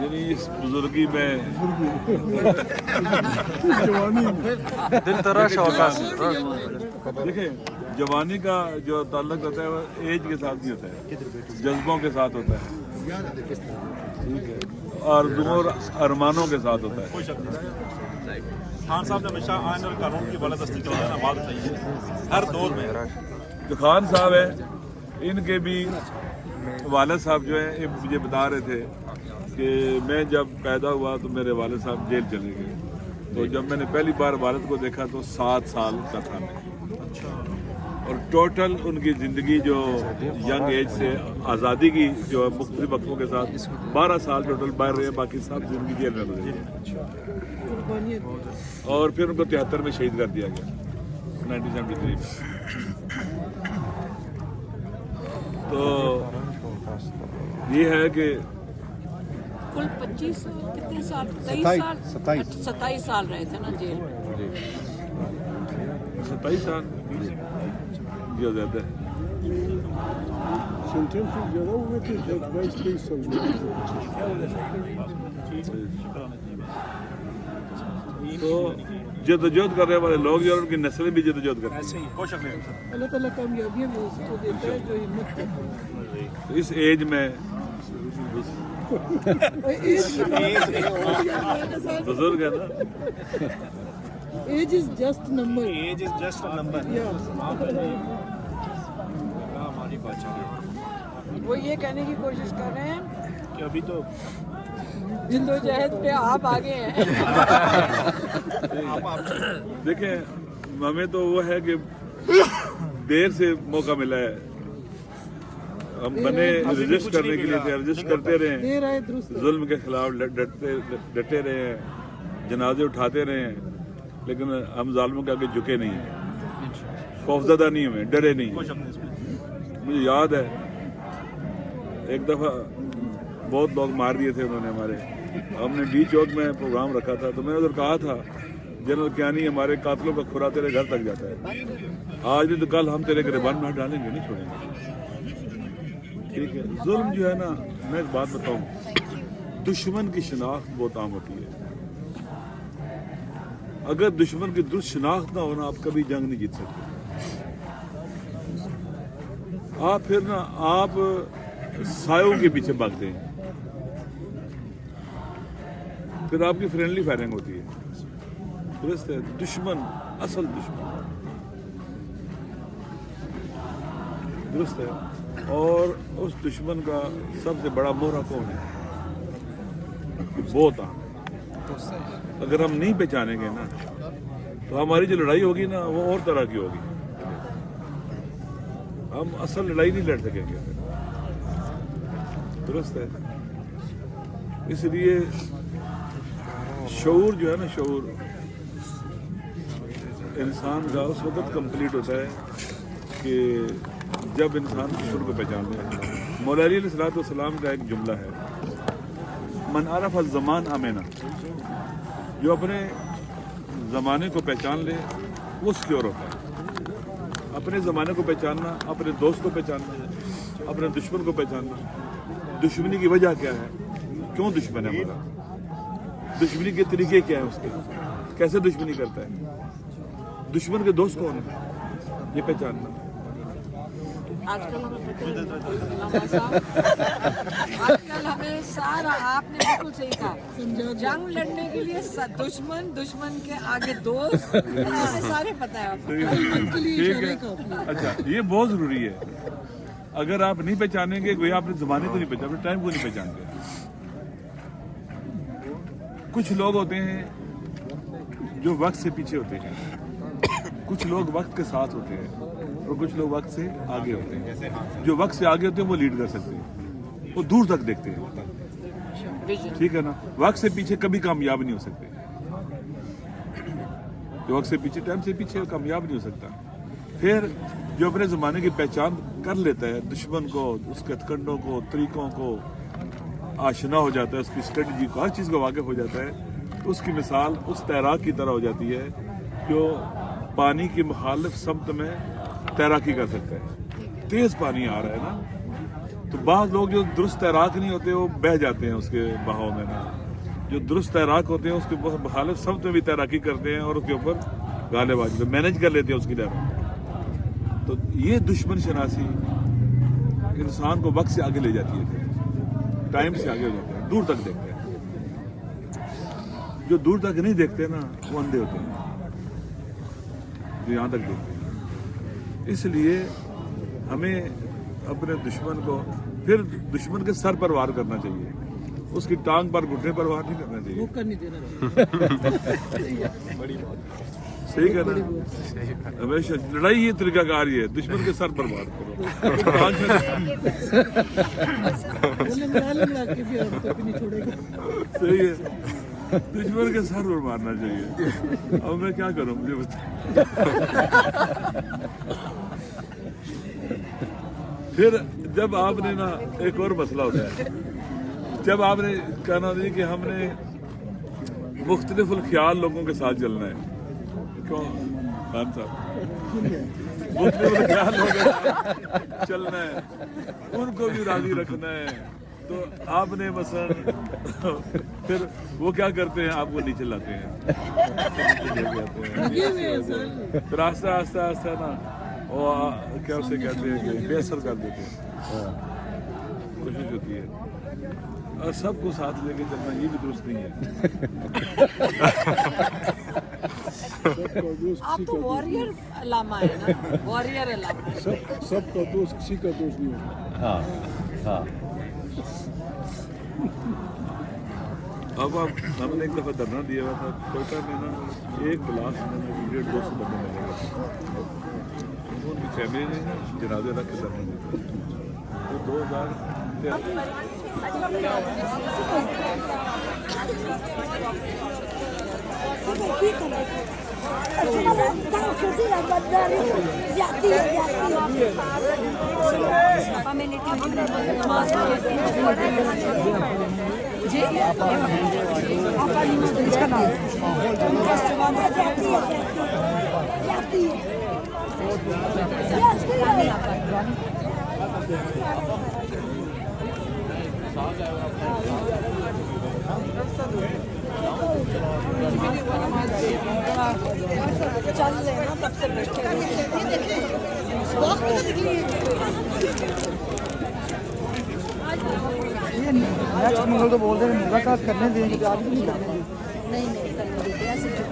یعنی اس بزرگی میں دل تراش ہوگا. دیکھیں جوانی کا جو تعلق ہوتا ہے وہ ایج کے ساتھ نہیں ہوتا ہے، جذبوں کے ساتھ ہوتا ہے، ٹھیک ہے، آرزوؤں اور ارمانوں کے ساتھ ہوتا ہے. خان صاحب نے ہمیشہ آئین اور قانون کی بالادستی کا آواز اٹھائی ہے ہر دور میں. جو خان صاحب ہیں ان کے بھی والد صاحب جو ہیں یہ مجھے بتا رہے تھے کہ میں جب پیدا ہوا تو میرے والد صاحب جیل چلے گئے، تو جب میں نے پہلی بار والد کو دیکھا تو 7 سال کا تھا میں، اور ٹوٹل ان کی زندگی جو ینگ ایج سے آزادی کی جو مختلف وقتوں کے ساتھ 12 سال ٹوٹل باہر رہے، باقی سب زندگی جیل میں گزری. اور پھر ان کو 73 میں شہید کر دیا گیا 1973 میں. تو یہ ہے کہ کل 25 کتنے سال 27 سال رہے تھے نا جیل میں. 27 سال جو زیادہ ہے. تو جدوجہد کرنے والے لوگ جو ان کی نسلیں بھی جدوجہد کرتی ہیں. اللہ تعالیٰ کامیابیاں بھی اس کو دیتا ہے جو ہمت کرتا ہے. اس ایج میں بزرگ ہے نا، age is just number. Age is just a number. وہ یہ کہنے کی کوشش کر رہے ہیں کہ ابھی تو جدوجہد پہ آپ آگے ہیں. دیکھیں ہمیں تو وہ ہے کہ دیر سے موقع ملا ہے، ہم بنے رجسٹ کرنے کے لیے تھے، رجسٹ کرتے رہے ہیں، دیر آئے درست. ظلم کے خلاف ڈٹے رہے ہیں، جنازے اٹھاتے رہے ہیں، لیکن ہم ظالموں کے آگے جھکے نہیں ہیں، خوفزدہ نہیں ہوئے، ڈرے نہیں ہیں. مجھے یاد ہے ایک دفعہ بہت لوگ مار دیے تھے انہوں نے ہمارے، ہم نے ڈی چوک میں پروگرام رکھا تھا، تو میں نے ادھر کہا تھا جنرل کیانی ہمارے قاتلوں کا کھرا تیرے گھر تک جاتا ہے، آج نہیں تو کل ہم تیرے گریبان میں ہاتھ ڈالیں گے، نہیں چھوڑیں گے. ٹھیک ہے، ظلم جو ہے نا، میں ایک بات بتاؤں، دشمن کی شناخت بہت عام ہوتی ہے. اگر دشمن کی درست شناخت نہ ہونا آپ کبھی جنگ نہیں جیت سکتے. آپ پھر نا آپ سایوں کے پیچھے بھاگتے ہیں، پھر آپ کی فرینڈلی فائرنگ ہوتی ہے. درست ہے، دشمن اصل دشمن درست ہے، اور اس دشمن کا سب سے بڑا مہرہ کون ہے؟ بہت عام. اگر ہم نہیں پہچانیں گے نا تو ہماری جو لڑائی ہوگی نا وہ اور طرح کی ہوگی، ہم اصل لڑائی نہیں لڑ سکیں گے. درست ہے، اس لیے شعور جو ہے نا، شعور انسان کا اس وقت کمپلیٹ ہوتا ہے کہ جب انسان دشمن کو پہچان لے. مولا علی علیہ السلام کا ایک جملہ ہے، من عرف الزمان امنا، جو اپنے زمانے کو پہچان لے وہ سکیور ہوتا ہے. اپنے زمانے کو پہچاننا، اپنے دوست کو پہچاننا، اپنے دشمن کو پہچاننا. دشمنی کی وجہ کیا ہے، کیوں دشمن ہے ہمارا، دشمنی کے طریقے کیا ہیں، اس کے کیسے دشمنی کرتا ہے، دشمن کے دوست کون ہیں، یہ پہچاننا. آج کل ہمیں سارا آپ نے بالکل صحیح کہا، جنگ لڑنے کے لیے دشمن کے آگے دوست، سارے پتہ ہے آپ کو. ٹھیک ہے، اچھا یہ بہت ضروری ہے. اگر آپ نہیں پہچانیں گے، کوئی آپ اپنے زمانے کو نہیں پہچان، اپنے ٹائم کو نہیں پہچانتے. کچھ لوگ ہوتے ہیں جو وقت سے پیچھے ہوتے ہیں، کچھ لوگ وقت کے ساتھ ہوتے ہیں، اور کچھ لوگ وقت سے آگے ہوتے ہیں. جو وقت سے آگے ہوتے ہیں وہ لیڈ کر سکتے ہیں، وہ دور تک دیکھتے ہیں. ٹھیک ہے نا، وقت سے پیچھے کبھی کامیاب نہیں ہو سکتے. جو وقت سے پیچھے، ٹائم سے پیچھے کامیاب نہیں ہو سکتا. پھر جو اپنے زمانے کی پہچان کر لیتا ہے، دشمن کو، اس کے ہتھکنڈوں کو، طریقوں کو آشنا ہو جاتا ہے، اس کی اسٹریٹجی کو، ہر چیز کو واقف ہو جاتا ہے، تو اس کی مثال اس تیراک کی طرح ہو جاتی ہے جو پانی کی مخالف سمت میں تیراکی کر سکتا ہے. تیز پانی آ رہا ہے نا، تو تو بعض لوگ جو درست تیراک نہیں ہوتے وہ بہہ جاتے ہیں اس کے بہاؤ میں نا. جو درست تیراک ہوتے ہیں اس کے مخالف سب میں بھی تیراکی کرتے ہیں اور اس کے اوپر غالب آ جاتے ہیں, مینج کر لیتے ہیں اس کی لہر. تو یہ دشمن شناسی انسان کو وقت سے آگے لے جاتی ہے, ٹائم سے آگے ہو جاتے ہیں, دور تک دیکھتے ہیں. جو دور تک نہیں دیکھتے نا وہ اندھے ہوتے ہیں, جو یہاں تک دیکھتے ہیں. اس لیے ہمیں اپنے دشمن کو پھر دشمن کے سر پر وار کرنا چاہیے, اس کی ٹانگ پر گھٹنے پر وار نہیں کرنا چاہیے. صحیح کہنا, ہمیشہ لڑائی یہ طریقہ کار یہ ہے, دشمن کے سر پر وار کرو. صحیح ہے, دشمن کے سر پر مارنا چاہیے. اب میں کیا کروں, مجھے بتا. پھر جب آپ نے نا ایک اور مسئلہ ہوتا ہے, جب آپ نے کہنا ہوتا ہے کہ ہم نے مختلف الخیال لوگوں کے ساتھ چلنا ہے. کیوں خان صاحب, مختلف الخیال لوگوں کے ساتھ چلنا ہے, ان کو بھی راضی رکھنا ہے. تو آپ نے مثلا پھر وہ کیا کرتے ہیں, آپ کو نیچے لاتے ہیں, پھر آہستہ آہستہ آہستہ نا وہ کیا اسے کہتے ہیں کہ بے اثر کر دیتے ہیں. کوشش ہوتی ہے اور سب کو ساتھ لے کے چلنا, یہ بھی درست نہیں ہے. آپ تو وارئر علامہ ہے نا, وارئر علامہ ہے. سب کا دوست کسی کا دوست نہیں ہوتا. ہاں. اب ہم نے ایک دفعہ دھرنا دیا ہوا تھا کوئٹہ میں نا, ایک کلاس میں 150 بندے لگے گا, ان کی فیملی نے جنازے رکھ کے دھرنا دیا. تو 2000 چل رہے ہیں نا تب سے بیٹھے منگل تو بول رہے ہیں ملاقات کرنے دیں گے, آج بھی نہیں کرنے دیں. نہیں کرنے دیتے ایسے چپ.